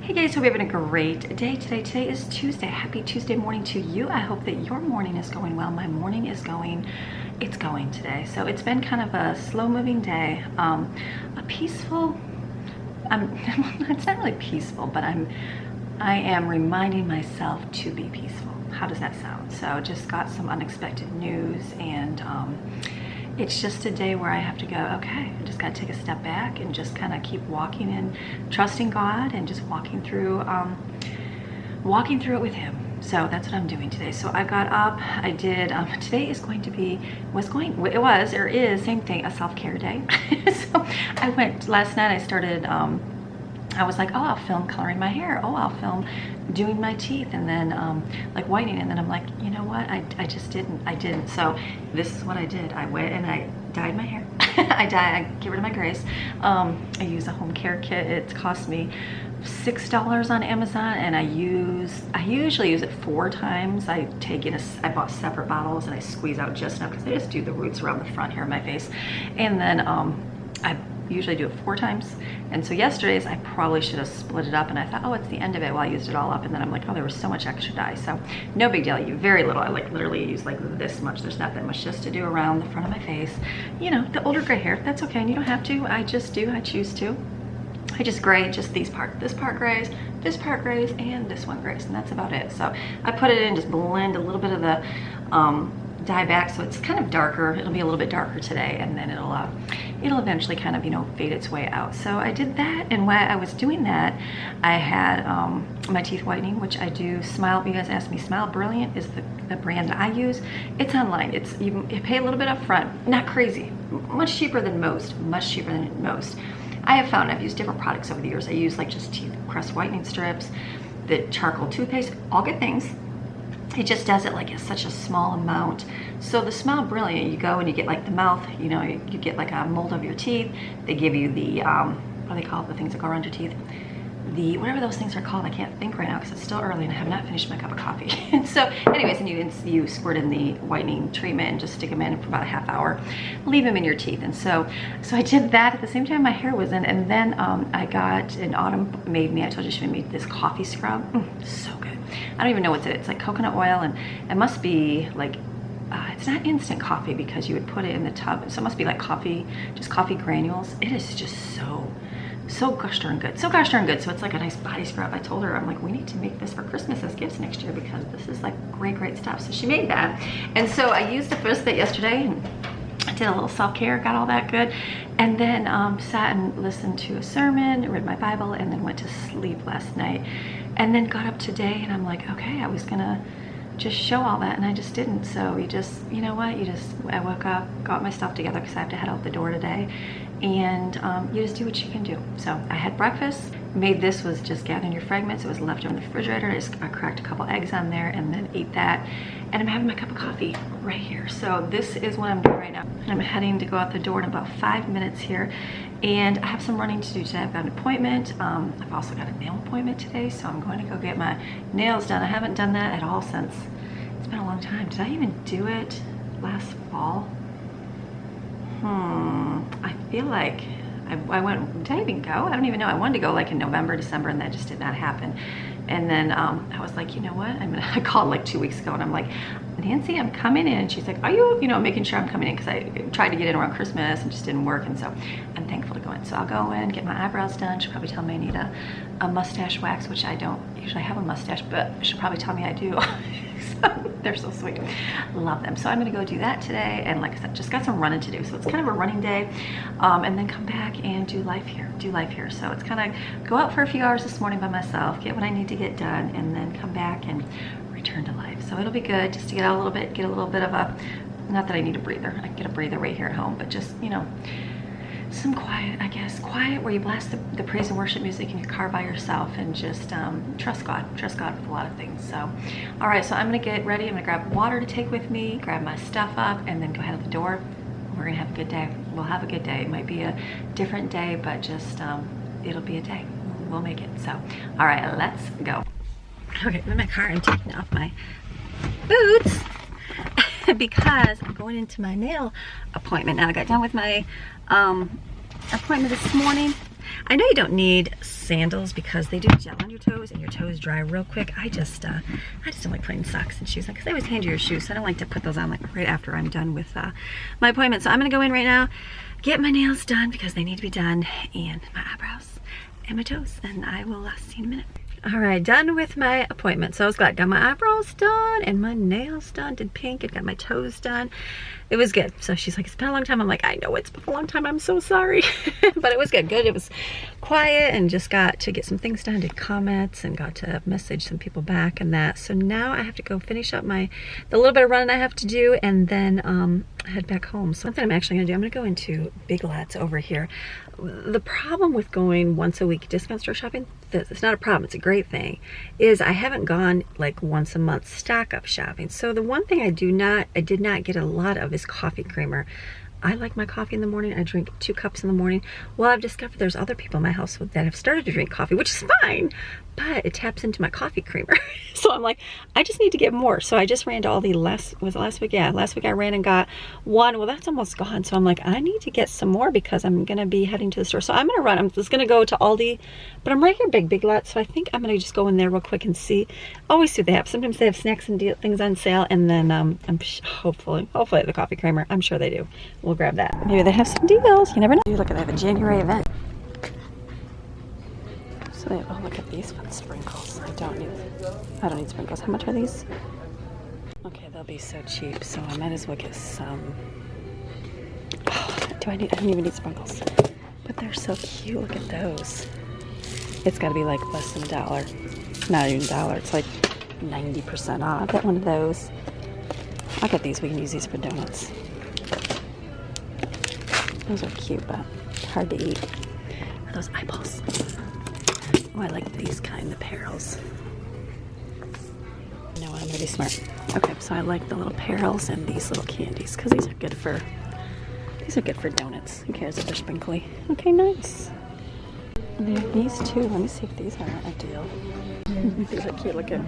Hey guys, hope you're having a great day today. Today is Tuesday. Happy Tuesday morning to you. I hope that your morning is going well. My morning is going, it's going today. So it's been kind of a slow moving day, a peaceful, it's not really peaceful, but I am reminding myself to be peaceful. How does that sound? So just got some unexpected news, and it's just a day where I have to go, okay, I just got to take a step back and just kind of keep walking and trusting God and just walking through it with Him. So that's what I'm doing today. So I got up, I did, today is going to be, same thing, a self-care day. So I went, last night I started, I was like, oh, I'll film coloring my hair. Oh, I'll film doing my teeth, and then like whitening. And then I'm like, you know what? I didn't. So this is what I did. I went and I dyed my hair. I get rid of my grays. I use a home care kit. It cost me $6 on Amazon, and I usually use it 4 times. I bought separate bottles and I squeeze out just enough because I just do the roots around the front here of my face. And then I usually do it 4 times. And so yesterday's, I probably should have split it up, and I thought, oh, it's the end of it. Well, I used it all up, and then I'm like, oh, there was so much extra dye. So no big deal. I use very little. I like literally use like this much. There's not that much just to do around the front of my face. You know, the older gray hair, that's okay. And you don't have to. I just do. I choose to. I just gray just this part grays, and this one grays, and that's about it. So I put it in, just blend a little bit of the dye back, so it's kind of darker. It'll be a little bit darker today, and then it'll eventually kind of, you know, fade its way out. So I did that, and while I was doing that, I had my teeth whitening, which I do. Smile, you guys asked me, Smile Brilliant is the brand I use. It's online. It's you pay a little bit up front, not crazy, much cheaper than most. I have found I've used different products over the years. I use like just teeth crest whitening strips, the charcoal toothpaste, all good things. It just does it like it's such a small amount. So the Smile Brilliant, you go and you get like the mouth, you know, you get like a mold of your teeth. They give you the, what do they call it, the things that go around your teeth? The, whatever those things are called, I can't think right now because it's still early and I have not finished my cup of coffee. And so anyways, and you squirt in the whitening treatment and just stick them in for about a half hour, leave them in your teeth. And so I did that at the same time my hair was in, and then I got, in Autumn made me, I told you she made me this coffee scrub. So good. I don't even know what's in it. It's like coconut oil, and it must be like, it's not instant coffee because you would put it in the tub. So it must be like coffee, just coffee granules. It is just so gosh darn good. So it's like a nice body scrub. I told her, I'm like, we need to make this for Christmas as gifts next year because this is like great stuff. So she made that. And so I used the first bit yesterday and I did a little self-care, got all that good. And then sat and listened to a sermon, read my Bible, and then went to sleep last night. And then got up today and I'm like, okay, I was gonna just show all that, and I just didn't. So you know what, I woke up, got my stuff together because I have to head out the door today, and you just do what you can do. So I had breakfast, made this, was just gathering your fragments. It was left in the refrigerator. I cracked a couple eggs on there and then ate that, and I'm having my cup of coffee right here. So this is what I'm doing right now, and I'm heading to go out the door in about 5 minutes here, and I have some running to do today. I've got an appointment. I've also got a nail appointment today, so I'm going to go get my nails done. I haven't done that at all since, it's been a long time. Did I even do it last fall? I feel like I went, did I even go? I don't even know. I wanted to go like in November, December, and that just did not happen. And then I was like, you know what? I called like 2 weeks ago, and I'm like, Nancy, I'm coming in. She's like, are you, making sure I'm coming in, because I tried to get in around Christmas and just didn't work. And so I'm thankful to go in. So I'll go in, get my eyebrows done. She'll probably tell me I need a mustache wax, which I don't usually have a mustache, but she'll probably tell me I do. So they're so sweet. Love them. So I'm going to go do that today. And like I said, just got some running to do. So it's kind of a running day. And then come back and do life here. So it's kind of go out for a few hours this morning by myself, get what I need to get done, and then come back and return to life. So it'll be good just to get out a little bit, get a little bit of a, not that I need a breather. I can get a breather right here at home, but just, some quiet, I guess. Quiet where you blast the praise and worship music in your car by yourself and just trust God with a lot of things. So, all right, so I'm gonna get ready. I'm gonna grab water to take with me, grab my stuff up, and then go head out the door. We're gonna have a good day. We'll have a good day. It might be a different day, but just, it'll be a day. We'll make it. So, all right, let's go. Okay, I'm in my car. I'm taking off my boots because I'm going into my nail appointment. Now I got done with my appointment this morning, I know you don't need sandals because they do gel on your toes and your toes dry real quick. I just don't like plain socks and shoes because they always hand you your shoes. So I don't like to put those on like right after I'm done with my appointment. So I'm gonna go in right now, get my nails done because they need to be done, and my eyebrows and my toes, and I will see you in a minute. All right, done with my appointment. So I was glad. Got my eyebrows done and my nails done. Did pink and got my toes done. It was good. So she's like, it's been a long time. I'm like, I know it's been a long time. I'm so sorry. But it was good. Good. It was quiet and just got to get some things done. Did comments and got to message some people back and that. So now I have to go finish up the little bit of running I have to do and then head back home. So something I'm actually gonna do, I'm gonna go into Big Lots over here. The problem with going once a week discount store shopping, it's not a problem, it's a great thing, is I haven't gone like once a month stock up shopping. So the one thing I did not get a lot of is coffee creamer. I like my coffee in the morning. I drink 2 cups in the morning. Well, I've discovered there's other people in my household that have started to drink coffee, which is fine, but it taps into my coffee creamer. So I'm like, I just need to get more. So I just ran to Aldi last week? Yeah, last week I ran and got 1. Well, that's almost gone. So I'm like, I need to get some more because I'm gonna be heading to the store. So I'm gonna run. I'm just gonna go to Aldi, but I'm right here, Big Lots. So I think I'm gonna just go in there real quick and see. Always see what they have. Sometimes they have snacks and things on sale, and then hopefully the coffee creamer. I'm sure they do. We'll grab that. Maybe they have some deals. You never know. Look, they have a January event. So they have, oh, look at these fun sprinkles. I don't need sprinkles. How much are these? Okay, they'll be so cheap, so I might as well get some. Oh, I don't even need sprinkles. But they're so cute. Look at those. It's got to be like less than $1. Not even $1. It's like 90% off. I'll get one of those. I'll get these. We can use these for donuts. Those are cute, but hard to eat. Are those eyeballs? Oh, I like these kind of perils. You know what? I'm gonna be smart. Okay, so I like the little perils and these little candies because these are good for donuts. Who cares if they're sprinkly? Okay, nice. And they have these too. Let me see if these are a deal. These are cute looking.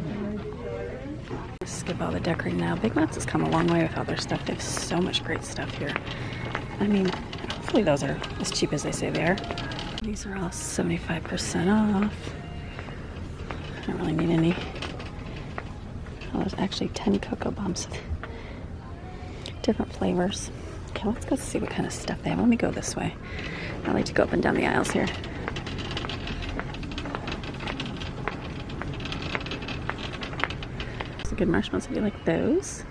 Skip all the decorating now. Big Lots has come a long way with all their stuff. They have so much great stuff here. I mean, hopefully those are as cheap as they say they are. These are all 75% off. I don't really need any. Oh, there's actually 10 cocoa bombs. Different flavors. Okay, let's go see what kind of stuff they have. Let me go this way. I like to go up and down the aisles here. It's a good marshmallows if you like those.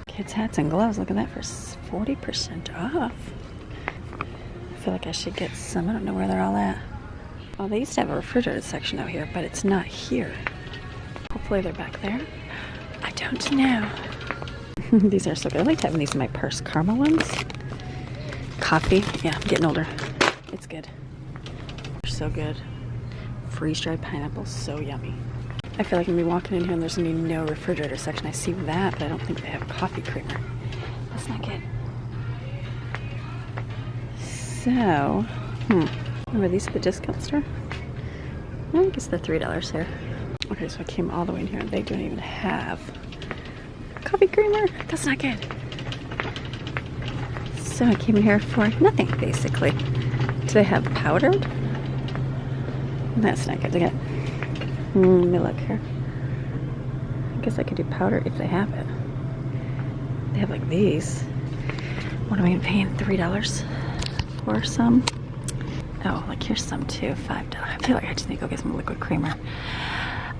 Kids' hats and gloves. Look at that for 40% off. I feel like I should get some. I don't know where they're all at. Oh, they used to have a refrigerated section out here, but it's not here. Hopefully they're back there. I don't know. These are so good. I like having these in my purse. Caramel ones. Coffee. Yeah, I'm getting older. It's good. They're so good. Freeze-dried pineapples. So yummy. I feel like I'm going to be walking in here and there's going to be no refrigerator section. I see that, but I don't think they have coffee creamer. That's not good. So, remember these at the discount store? I guess they're $3 here. Okay, so I came all the way in here and they don't even have coffee creamer. That's not good. So I came in here for nothing, basically. Do they have powdered? That's not good to get. Let me look here. I guess I could do powder if they have it. They have like these. What am I paying? $3 for some? Oh, like here's some too. $5. I feel like I just need to go get some liquid creamer.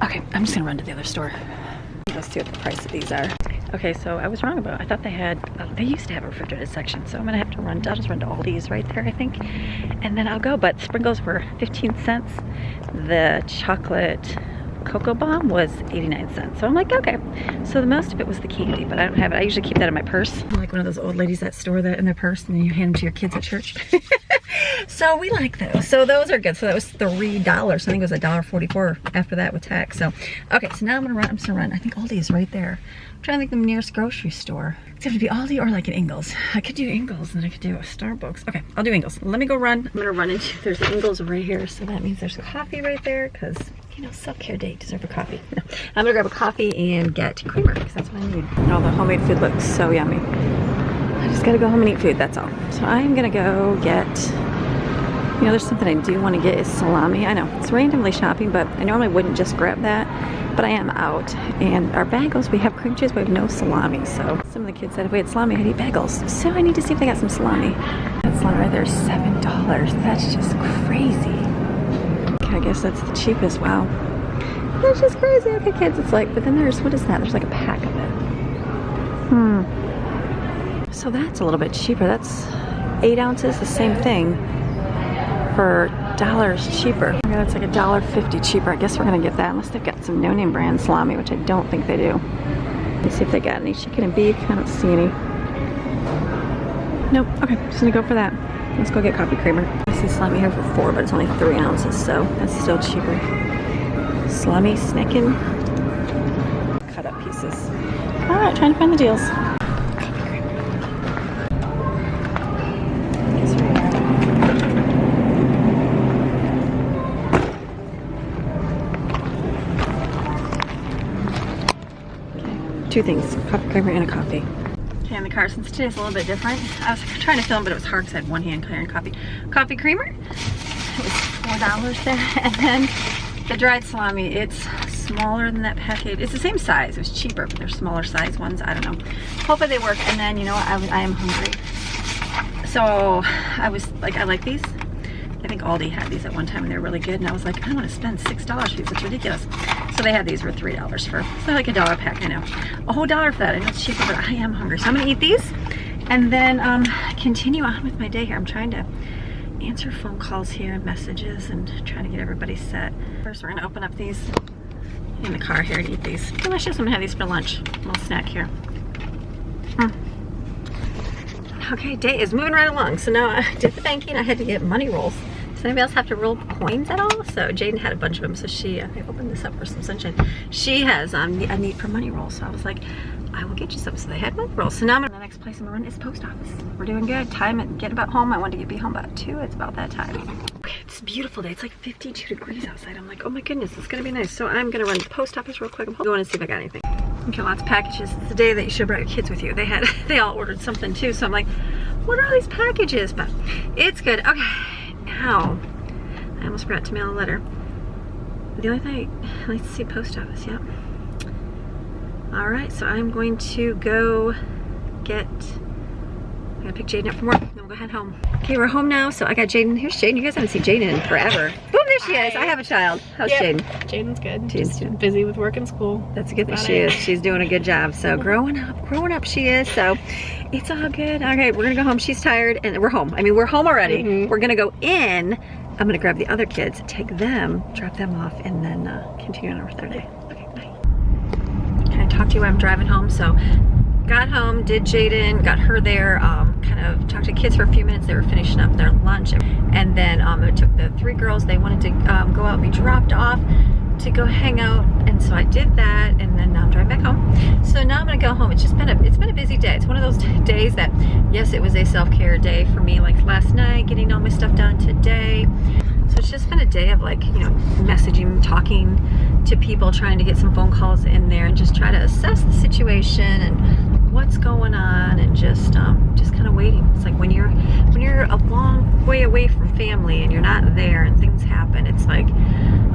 Okay, I'm just gonna run to the other store. Let's see what the price of these are. Okay, so I was wrong about. I thought they had. They used to have a refrigerated section, so I'm gonna have to run. I'll just run to Aldi's right there, I think, and then I'll go. But sprinkles were 15 cents. The chocolate cocoa bomb was 89 cents. So I'm like, okay. So the most of it was the candy, but I don't have it. I usually keep that in my purse. I'm like one of those old ladies that store that in their purse and then you hand them to your kids at church. So we like those. So those are good. So that was $3. I think it was $1.44 after that with tax. So, okay, so now I'm gonna run. I'm just gonna run. I think Aldi is right there. I'm trying to think of the nearest grocery store. It's gonna be Aldi or like an Ingles. I could do Ingles and then I could do a Starbucks. Okay, I'll do Ingles. Let me go run. I'm gonna run into, there's Ingles right here. So that means there's a coffee right there because, you know, self-care day, deserve a coffee. No. I'm gonna grab a coffee and get creamer because that's what I need. And all the homemade food looks so yummy. I just gotta go home and eat food, that's all. So I'm gonna go get You know, there's something I do want to get is salami. I know, it's randomly shopping, but I normally wouldn't just grab that, but I am out. And our bagels, we have cream cheese, we have no salami. So some of the kids said if we had salami, I'd eat bagels. So I need to see if they got some salami. That salami right there is $7. That's just crazy. Okay, I guess that's the cheapest. Wow. That's just crazy. Okay, kids, it's like, but then there's, what is that? There's like a pack of it. So that's a little bit cheaper. That's 8 ounces, the same thing, for $1 cheaper. Okay, that's like $1.50 cheaper. I guess we're gonna get that unless they've got some no-name brand salami, which I don't think they do. Let's see if they got any chicken and beef. I don't see any. Nope. Okay, just gonna go for that. Let's go get coffee creamer. I see salami here for 4, but it's only 3 ounces, so that's still cheaper. Salami snacking. Cut up pieces. All right, trying to find the deals. Two things, coffee creamer and a coffee. Okay, in the car, since today's a little bit different, I was trying to film, but it was hard because I had one hand carrying coffee. Coffee creamer, it was $4 there, and then the dried salami, it's smaller than that package. It's the same size, it was cheaper, but they're smaller size ones, I don't know. Hopefully they work, and then, you know what, I am hungry. So, I was like, I like these. I think Aldi had these at one time and they're really good, and I was like, I don't want to spend $6 for these, it's ridiculous. So they had these for $3 for, so like $1 a pack, I know. A whole $1 for that, I know it's cheaper, but I am hungry. So I'm gonna eat these and then continue on with my day here. I'm trying to answer phone calls here and messages and trying to get everybody set. First we're gonna open up these in the car here and eat these. Delicious, I'm gonna have these for lunch. A little snack here. Okay, day is moving right along. So now I did the banking, I had to get money rolls. Does anybody else have to roll coins at all? So Jaden had a bunch of them, so she, I opened this up for some sunshine. She has a need for money rolls, so I was like, I will get you some. So they had money rolls. So now the next place I'm gonna run is post office. We're doing good. Time at getting about home. I wanted to be home about 2. It's about that time. Okay, it's a beautiful day. It's like 52 degrees outside. I'm like, oh my goodness, it's gonna be nice. So I'm gonna run to the post office real quick. I'm going to see if I got anything. Okay, lots of packages. It's the day that you should have brought your kids with you. They all ordered something too. So I'm like, what are all these packages? But it's good. Okay, now I almost forgot to mail a letter. The only thing, let's see, post office, yep. All right, so I'm going to go get, I'm gonna pick Jaden up from work, then we'll go head home. Okay, we're home now, so I got Jaden. Here's Jaden. You guys haven't seen Jaden in forever. Boom, there she is. I have a child. How's Jaden? Jaden's good. Just busy with work and school. That's a good thing. She is. She's doing a good job. So growing up she is. So it's all good. Okay, we're gonna go home. She's tired, and we're home. I mean, we're home already. We're gonna go in. I'm gonna grab the other kids, take them, drop them off, and then continue on with our day. Okay, bye. Can I talk to you while I'm driving home? So, got home, did Jaden, got her there, kind of talked to kids for a few minutes. They were finishing up their lunch, and then I took the 3 girls. They wanted to go out and be dropped off to go hang out, and so I did that, and then now I'm driving back home. So now I'm gonna go home. It's been a busy day. It's one of those days that, yes, it was a self-care day for me, like last night, getting all my stuff done today. So it's just been a day of, like, you know, messaging, talking to people, trying to get some phone calls in there and just try to assess the situation and what's going on, and just kind of waiting. It's like when you're a long way away from family and you're not there and things happen, it's like,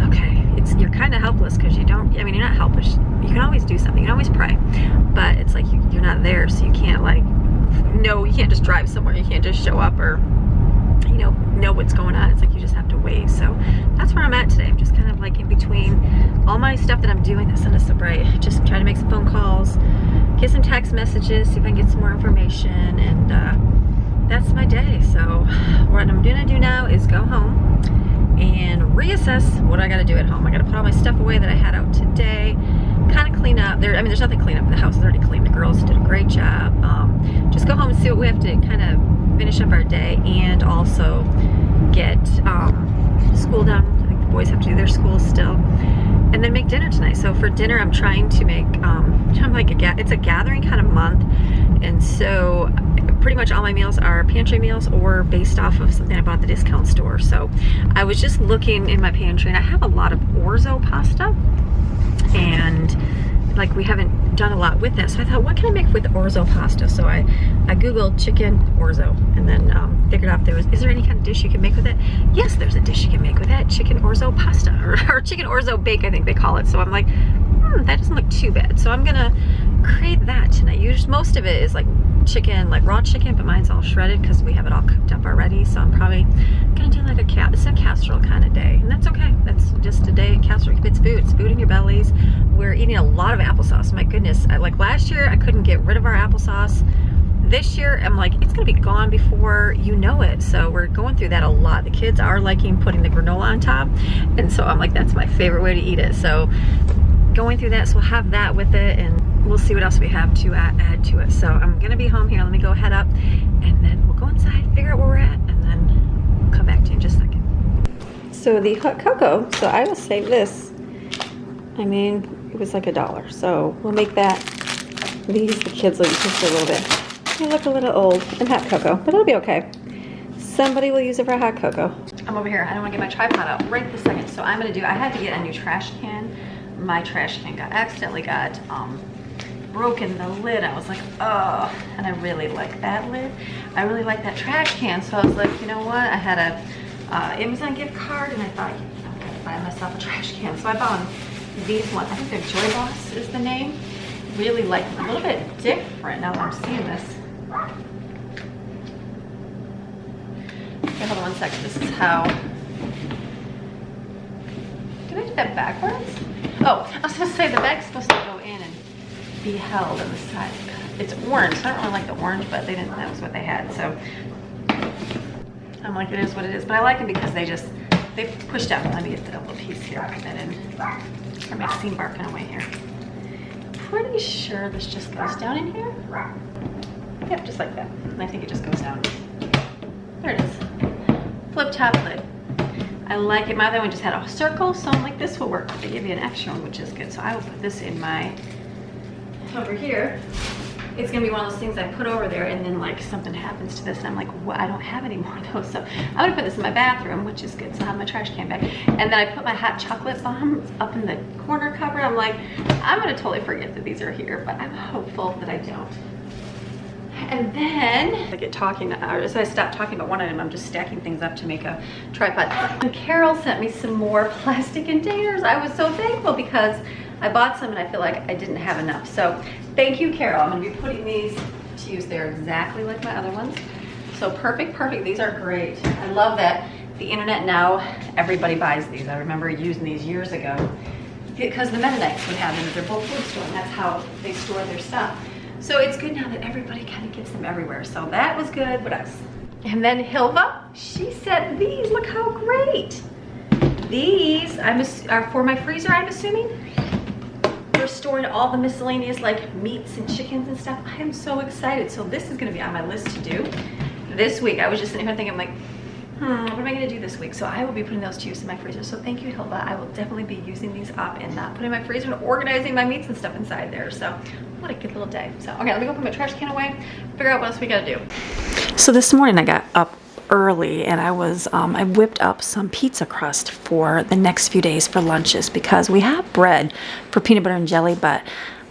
okay, you're kind of helpless because you don't, I mean, you're not helpless. You can always do something. You can always pray, but it's like you're not there, so you can't, like, no, you can't just drive somewhere. You can't just show up or, you know what's going on. It's like you just have to wait. So that's where I'm at today. I'm just kind of like in between all my stuff that I'm doing that's on the break, just trying to make some phone calls, get some text messages, see if I can get some more information, and that's my day. So what I'm gonna do now is go home and reassess what I gotta do at home. I gotta put all my stuff away that I had out today, kind of clean up. I mean, there's nothing clean up. The house is already clean. The girls did a great job. Just go home and see what we have to kind of finish up our day, and also get school done. I think the boys have to do their school still, and then make dinner tonight. So for dinner, I'm trying to make it's a gathering kind of month, and so pretty much all my meals are pantry meals or based off of something I bought at the discount store. So I was just looking in my pantry, and I have a lot of orzo pasta, and like we haven't done a lot with that. So I thought, what can I make with orzo pasta? So I Googled chicken orzo and then figured out is there any kind of dish you can make with it? Yes, there's a dish you can make with that, chicken orzo pasta or chicken orzo bake, I think they call it. So I'm like, that doesn't look too bad. So I'm gonna create that tonight. Most of it is like chicken, like raw chicken, but mine's all shredded because we have it all cooked up already. So I'm probably gonna do like it's a casserole kind of day, and that's okay. That's just a day in casserole. It's food in your bellies. We're eating a lot of applesauce. My goodness, like last year I couldn't get rid of our applesauce. This year I'm like, it's gonna be gone before you know it. So we're going through that a lot. The kids are liking putting the granola on top, and so I'm like, that's my favorite way to eat it. So going through that, so we'll have that with it, and we'll see what else we have to add to it. So I'm gonna be home here. Let me go head up, and then we'll go inside, figure out where we're at, and then we'll come back to you in just a second. So the hot cocoa, so I will save this. I mean, it was like $1. So we'll make that. The kids will use this a little bit. They look a little old in hot cocoa, but it'll be okay. Somebody will use it for hot cocoa. I'm over here. I don't want to get my tripod out right this second. So I'm gonna I had to get a new trash can. My trash can accidentally got broken, the lid. I was like, oh, and I really like that lid. I really like that trash can. So I was like, you know what? I had a Amazon gift card, and I thought, I'm gonna buy myself a trash can. So I bought these ones. I think they're Joy Boss is the name. Really like them. A little bit different now that I'm seeing this. Okay, hold on one second. This is how. Did I do that backwards? Oh, I was gonna say the bag's supposed to go in and be held on the side. It's orange. I don't really like the orange, but they didn't. That was what they had. So I'm like, it is what it is. But I like them because they pushed out. Let me get the little piece here. Put that in. Or Maxine barking away here. Pretty sure this just goes down in here. Yep, just like that. And I think it just goes down. There it is. Flip top lid. I like it. My other one just had a circle, so I'm like, this will work. They give you an extra one, which is good. So I will put this in my, over here. It's gonna be one of those things I put over there, and then like something happens to this, and I'm like, well, I don't have any more of those. So I'm gonna put this in my bathroom, which is good. So I have my trash can back. And then I put my hot chocolate bombs up in the corner cupboard. I'm like, I'm gonna totally forget that these are here, but I'm hopeful that I don't. And then I get talking, or as I stop talking about one item, I'm just stacking things up to make a tripod. And Carol sent me some more plastic containers. I was so thankful because I bought some and I feel like I didn't have enough. So thank you, Carol. I'm gonna be putting these to use. They're exactly like my other ones. So perfect, perfect. These are great. I love that the internet now, everybody buys these. I remember using these years ago because the Mennonites would have them at their bulk food store, and that's how they store their stuff. So it's good now that everybody kind of gets them everywhere. So that was good. What else? And then Hilva, she said these. Look how great. These are for my freezer, I'm assuming. We're storing all the miscellaneous like meats and chickens and stuff. I am so excited. So this is gonna be on my list to do this week. I was just sitting here thinking, I'm like, what am I gonna do this week? So I will be putting those to use in my freezer. So thank you, Hilva. I will definitely be using these up and not putting my freezer and organizing my meats and stuff inside there. So what a good little day. So, okay, let me go put my trash can away, figure out what else we gotta do. So this morning I got up early, and I whipped up some pizza crust for the next few days for lunches because we have bread for peanut butter and jelly, but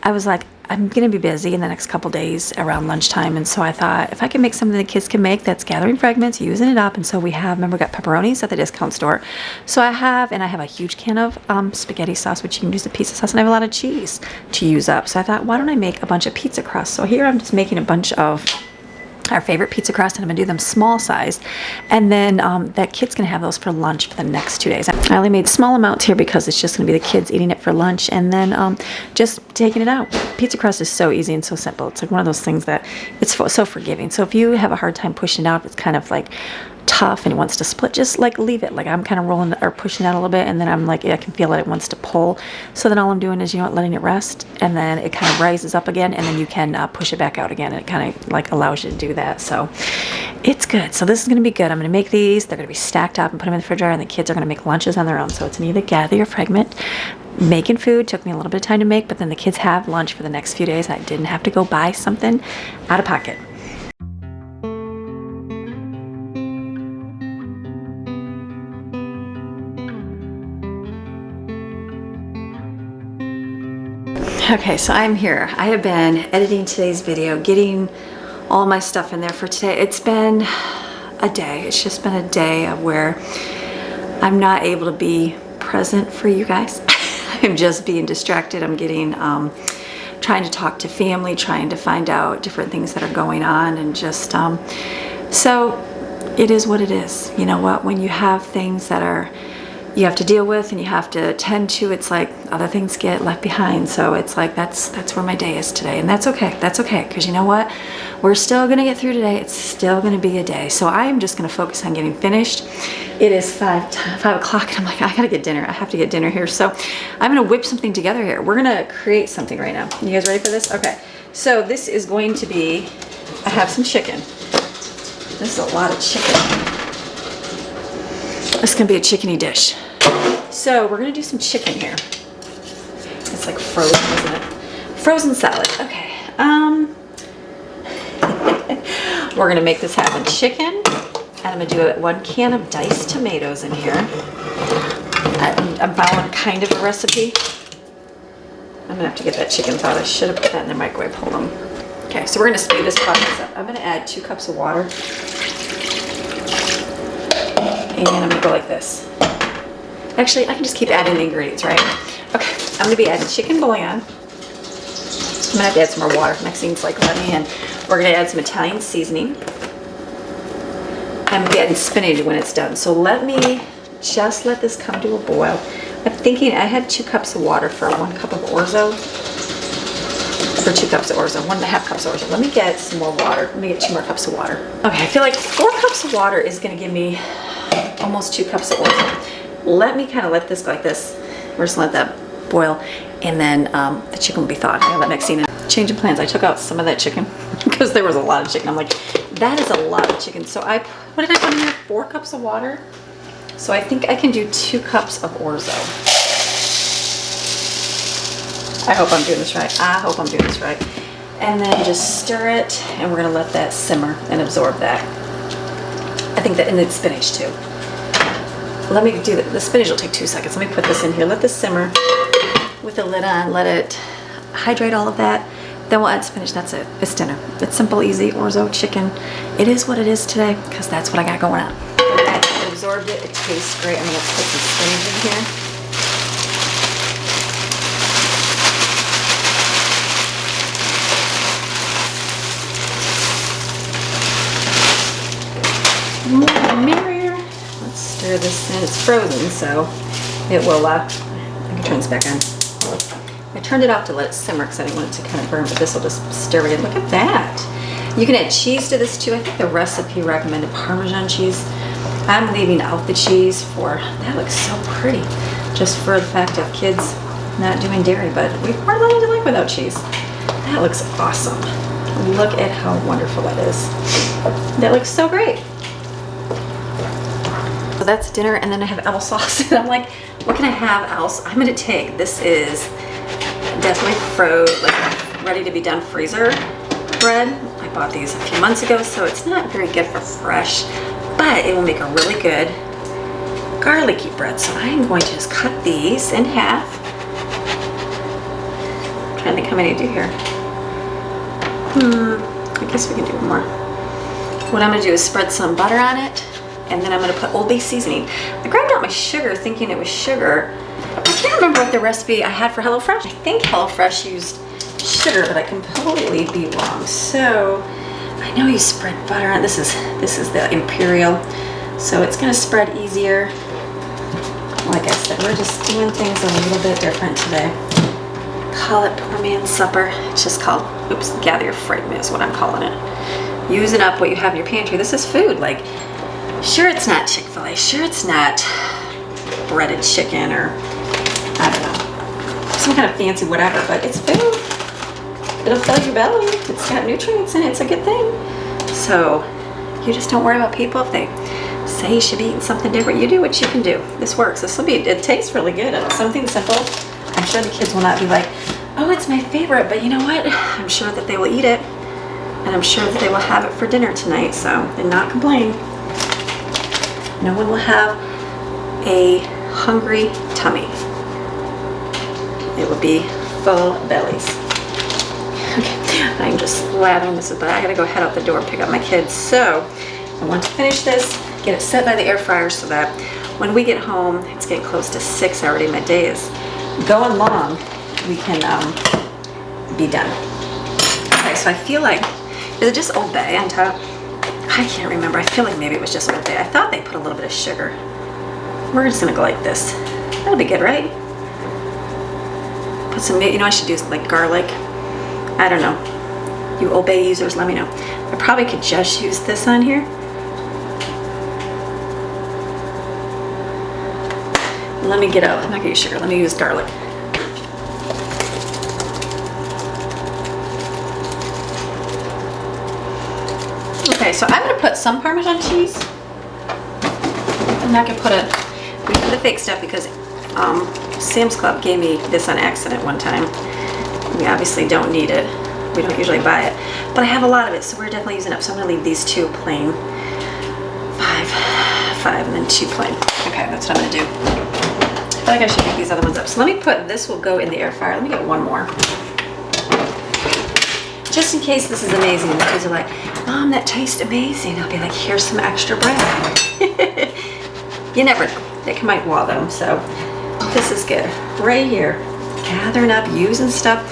I was like, I'm gonna be busy in the next couple days around lunchtime, and so I thought if I can make something the kids can make that's gathering fragments, using it up. And so we have, remember, we got pepperonis at the discount store. So I have a huge can of spaghetti sauce, which you can use the pizza sauce, and I have a lot of cheese to use up. So I thought, why don't I make a bunch of pizza crust? So here I'm just making a bunch of our favorite pizza crust, and I'm gonna do them small sized, and then that kid's gonna have those for lunch for the next 2 days. I only made small amounts here because it's just gonna be the kids eating it for lunch, and then just taking it out. Pizza crust is so easy and so simple. It's like one of those things that it's so forgiving. So if you have a hard time pushing it out, it's kind of like tough and it wants to split, just like leave it. Like I'm kind of rolling or pushing out a little bit, and then I'm like, I can feel that it wants to pull. So then all I'm doing is, letting it rest, and then it kind of rises up again, and then you can push it back out again, and it kind of like allows you to do that. So it's good. So this is going to be good. I'm going to make these. They're going to be stacked up and put them in the refrigerator, and the kids are going to make lunches on their own. So it's an either gather your fragment. Making food took me a little bit of time to make, but then the kids have lunch for the next few days. I didn't have to go buy something out of pocket. Okay, so I'm here. I have been editing today's video, getting all my stuff in there for today. It's been a day. It's just been a day of where I'm not able to be present for you guys. I'm just being distracted. I'm getting, trying to talk to family, trying to find out different things that are going on, and just, so it is what it is. You know what, when you have things that are, you have to deal with and you have to attend to, it's like other things get left behind. So it's like, that's where my day is today. And that's okay. That's okay. Because you know what? We're still going to get through today. It's still going to be a day. So I'm just going to focus on getting finished. It is 5 o'clock and I'm like, I got to get dinner. I have to get dinner here. So I'm going to whip something together here. We're going to create something right now. You guys ready for this? Okay. So this is going to be, I have some chicken. This is a lot of chicken. It's gonna be a chickeny dish. So we're gonna do some chicken here. It's like frozen, isn't it? Frozen salad. Okay. We're gonna make this happen. Chicken, and I'm gonna do 1 can of diced tomatoes in here. I'm following kind of a recipe. I'm gonna have to get that chicken thawed. I should have put that in the microwave. Hold on. Okay, so we're gonna speed this process up. I'm gonna add 2 cups of water. And I'm gonna go like this. Actually, I can just keep adding the ingredients, right? Okay, I'm gonna be adding chicken bouillon. I'm gonna have to add some more water. Maxine's like, let me in. We're gonna add some Italian seasoning. I'm gonna be adding spinach when it's done. So let me just let this come to a boil. I'm thinking I had 2 cups of water for 1 cup of orzo. For 2 cups of orzo, 1.5 cups of orzo. Let me get some more water. Let me get 2 more cups of water. Okay, I feel like 4 cups of water is gonna give me almost 2 cups of orzo. Let me kind of let this go like this. We're just gonna let that boil, and then the chicken will be thawed. I got that Maxine in. Change of plans. I took out some of that chicken because there was a lot of chicken. I'm like, that is a lot of chicken. So what did I put in here? 4 cups of water. So I think I can do 2 cups of orzo. I hope I'm doing this right. I hope I'm doing this right. And then just stir it, and we're gonna let that simmer and absorb that. I think that, and then spinach too. Let me do the spinach will take 2 seconds. Let me put this in here. Let this simmer with the lid on. Let it hydrate all of that. Then we'll add spinach. That's it. It's dinner. It's simple, easy, orzo, chicken. It is what it is today, because that's what I got going on. I absorbed it. It tastes great. I'm gonna put some spinach in here. Maryon. Let's stir this in. It's frozen, so it will, I can turn this back on. I turned it off to let it simmer because I didn't want it to kind of burn, but this will just stir it in. Look at that. You can add cheese to this too. I think the recipe recommended Parmesan cheese. I'm leaving out the cheese for, that looks so pretty, just for the fact of kids not doing dairy, but we're learning to like without cheese. That looks awesome. Look at how wonderful that is. That looks so great. So that's dinner, and then I have applesauce, and I'm like, what can I have else? I'm gonna take, this is definitely frozen, like ready to be done freezer bread. I bought these a few months ago, so it's not very good for fresh, but it will make a really good garlicky bread. So I'm going to just cut these in half. I'm trying to think how many to do here. I guess we can do one more. What I'm gonna do is spread some butter on it, and then I'm gonna put Old Bay seasoning. I grabbed out my sugar thinking it was sugar. I can't remember what the recipe I had for HelloFresh. I think HelloFresh used sugar, but I can completely be wrong. So I know you spread butter on. This is the Imperial, so it's gonna spread easier. Like I said, we're just doing things a little bit different today. Call it poor man's supper. It's just called, oops, gather your fright is what I'm calling it. Using up what you have in your pantry. This is food. Like, sure, it's not Chick-fil-A. Sure, it's not breaded chicken or, I don't know, some kind of fancy whatever, but it's food. It'll fill your belly. It's got nutrients in it. It's a good thing. So you just don't worry about people if they say you should be eating something different. You do what you can do. This works. This will be, it tastes really good. It's something simple. I'm sure the kids will not be like, oh, it's my favorite, but you know what? I'm sure that they will eat it, and I'm sure that they will have it for dinner tonight, so, and not complain. No one will have a hungry tummy. It will be full bellies. Okay, I'm just slathering this, but I gotta go head out the door and pick up my kids. So I want to finish this, get it set by the air fryer so that when we get home, it's getting close to 6 already. My day is going long. We can be done. Okay, so I feel like, is it just Old Bay on top? I can't remember. I feel like maybe it was just Old Bay. I thought they put a little bit of sugar. We're just gonna go like this. That'll be good, right? Put some, you know, I should do like garlic. I don't know. You Old Bay users, let me know. I probably could just use this on here. Let me get out. I'm not gonna use sugar. Let me use garlic. Okay, so I'm gonna put some Parmesan cheese. I'm not gonna put the fake stuff because Sam's Club gave me this on accident one time. We obviously don't need it. We don't usually buy it, but I have a lot of it, so we're definitely using it up. So I'm gonna leave these 2 plain. 5, and then 2 plain. Okay, that's what I'm gonna do. I feel like I should pick these other ones up. So let me put, this will go in the air fryer. Let me get one more. Just in case this is amazing. The kids are like, Mom, that tastes amazing. I'll be like, here's some extra bread. You never know. They might wall them, so this is good. Right here, gathering up, using stuff.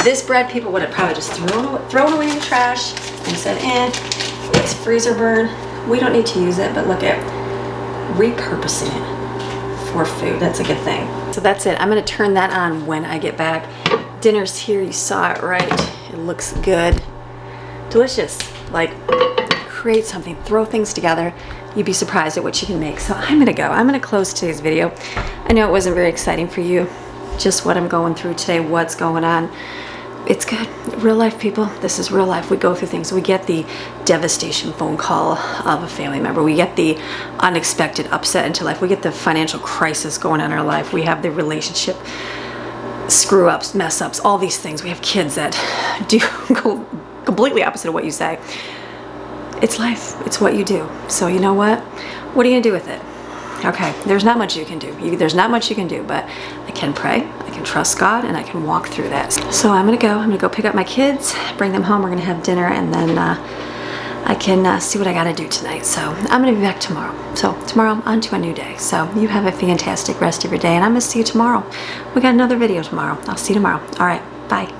This bread, people would have probably just thrown away in the trash and said, it's freezer burn. We don't need to use it, but look at repurposing it for food. That's a good thing. So that's it. I'm gonna turn that on when I get back. Dinner's here. You saw it, right? It looks good. Delicious. Like, create something, throw things together. You'd be surprised at what you can make. So I'm gonna go. I'm gonna close today's video. I know it wasn't very exciting for you. Just what I'm going through today, what's going on. It's good. Real life, people. This is real life. We go through things. We get the devastation phone call of a family member. We get the unexpected upset into life. We get the financial crisis going on in our life. We have the relationship screw ups, mess ups, all these things. We have kids that do go completely opposite of what you say. It's life. It's what you do. So you know what? What are you gonna do with it? Okay, there's not much you can do. There's not much you can do, but I can pray, I can trust God, and I can walk through that. So I'm gonna go pick up my kids, bring them home, we're gonna have dinner, and then I can see what I gotta do tonight. So I'm gonna be back tomorrow. So tomorrow I'm on to a new day. So you have a fantastic rest of your day, and I'm gonna see you tomorrow. We got another video tomorrow. I'll see you tomorrow. All right, bye.